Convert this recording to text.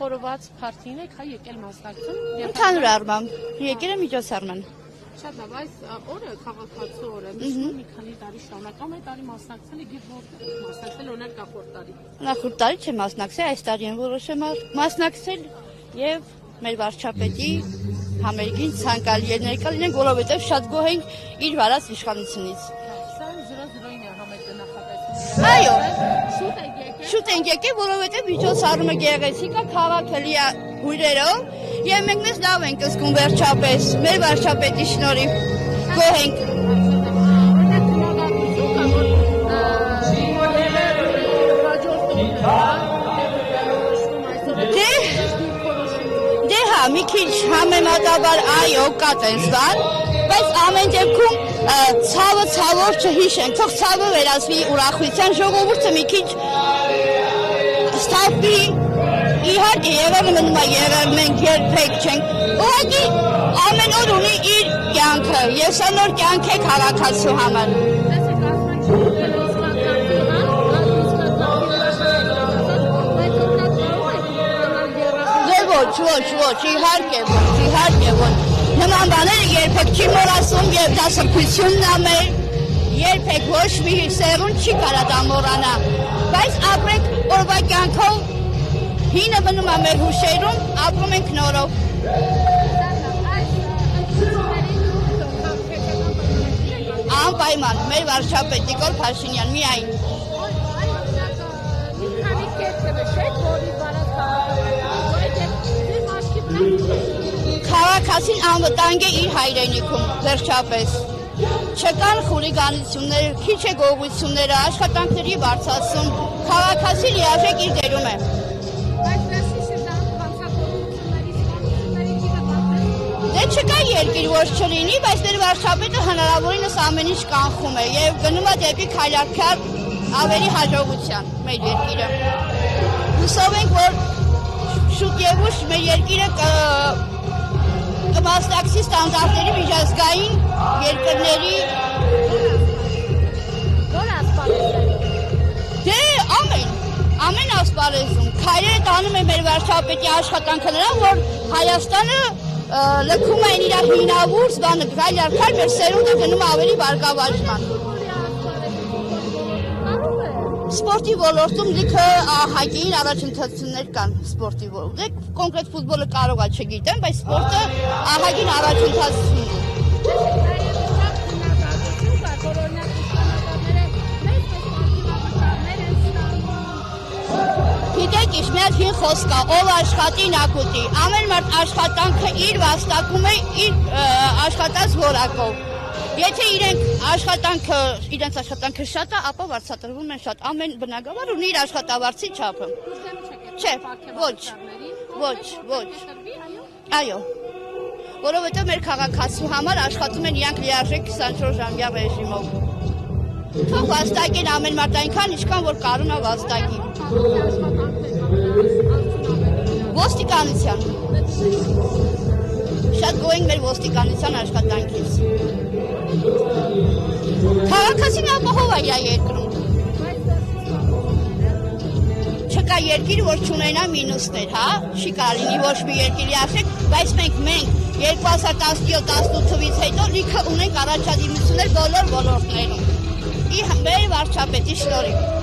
խորոված փարթին եք հա եկել մասնակցում։ Ընդհանուր առմամբ եկել եմ միջոցառման։ Շատ լավ, այս օրը քաղաքացու օր է, մի քանի տարի շարունակ, ամեն տարի մասնակցել եք եւ որտեղ մասնակցել օրինակ նախորդ տարի։ Նախորդ տարի չեմ մասնակցել, այս տարի եմ որոշել մասնակցել եւ մեր վարչապետի համերգին ցանկալի է ներկա լինենք, որովհետեւ շատ գոհ ենք իր վարած իշխանությունից։ Սա 0-0-ին է համերգը նախատեսվում։ Այո, Շուտ եք եկել։ շուտ ենք եկել, որովհետեւ միջոցառումը գեղեցիկ է, քաղաքը լի է հյուրերով եւ մենք մեզ լավ ենք զգում վերջապես, մեր վարչապետի շնորհիվ գոհ ենք։ Դե հա, մի քիչ համեմատաբար այո, կա տենց բան, բայց ամեն դեպքում ցավը ցավով չհիշենք, թող ցավը վերածվի ուրախության, ժողովուրդը մի քիչ ստապի, իհարկե եղանը մնում է եղել, մենք երբեք չենք, ուղղակի ամեն օր ունի իր կյանքը, եւ սա նոր կյանք է քաղաքացու համար։ Ոչ, իհարկե ոչ, նման բաները երբեք չի մոռացում եւ դա սրբությունն է մեր, երբեք ոչ մի սերունդ չի կարա դա մոռանա, բայց ապրենք օրվա կյանքով, հինը մնում է մեր հուշերում, ապրում ենք նորով։ Անպայման, մեր վարչապետ Նիկոլ Փաշինյան, միայն։ Քաղաքացին անվտանգ է իր հայրենիքում, վերջապես։ Չկան խուլիգանություններ, քիչ է գողությունները, աշխատանքների բարձրացում, քաղաքացի լիարժեք իր դերում է։ Դե չկա երկիր, որ չլինի, բայց մեր վարչապետը հնարավորինս ամեն ինչ կանխում է եւ գնում է դեպի քայլարքյալ ավելի հաջողության մեր երկիրը։ Հուսով ենք, որ շուտ եւ ուշ մեր երկիրը կմասնակցի ստանդարտների միջազգային երկրների դե ամեն ասպարեզում քայլերը տանում է մեր վարչապետի աշխատանքը նրան, որ Հայաստանը լքում են իր հինավուրց բանը քայլարքյալ մեր սերունդը գնում ավելի բարգավաճման։ Սպորտի ոլորտում լիքը ահագին առաջընթացներ կան սպորտի ոլորտում։ Կոնկրետ ֆուտբոլը կարող է չգիտեմ, բայց սպորտը ահագին առաջընթաց ունի։ Գիտեք, ինչ մի հատ հին խոսք կա, ով աշխատի նա կուտի։ Ամեն մարդ աշխատանքը իր վաստակում է իր աշխատած որակով։ Եթե իրենց աշխատանքը շատ է, ապա վարձատրվում են շատ։ Ամեն բնակավար ունի իր աշխատավարձի չափը։ Չէ, ոչ։ Այո։ Որովհետև մեր քաղաքացու համար աշխատում են իրանք լիարժեք 24 ժամյա ռեժիմով։ Թող վաստակեն ամեն մարդ այնքան, ինչքան որ կարում է վաստակի։ Ոստիկանության։ Շատ գոհ ենք մեր ոստիկանության աշխատանքից։ Քաղաքացին ապահով է երկրում։ Չկա երկիր, որ չունենա մինուսներ, հա, չի կարա լինի ոչ մի երկիրի ասեք, բայց մենք 2017-18 թվականից հետո լիքը ունենք առաջադիմություններ բոլոր ոլորտներում։ Մեր վարչապետի շնորհիվ։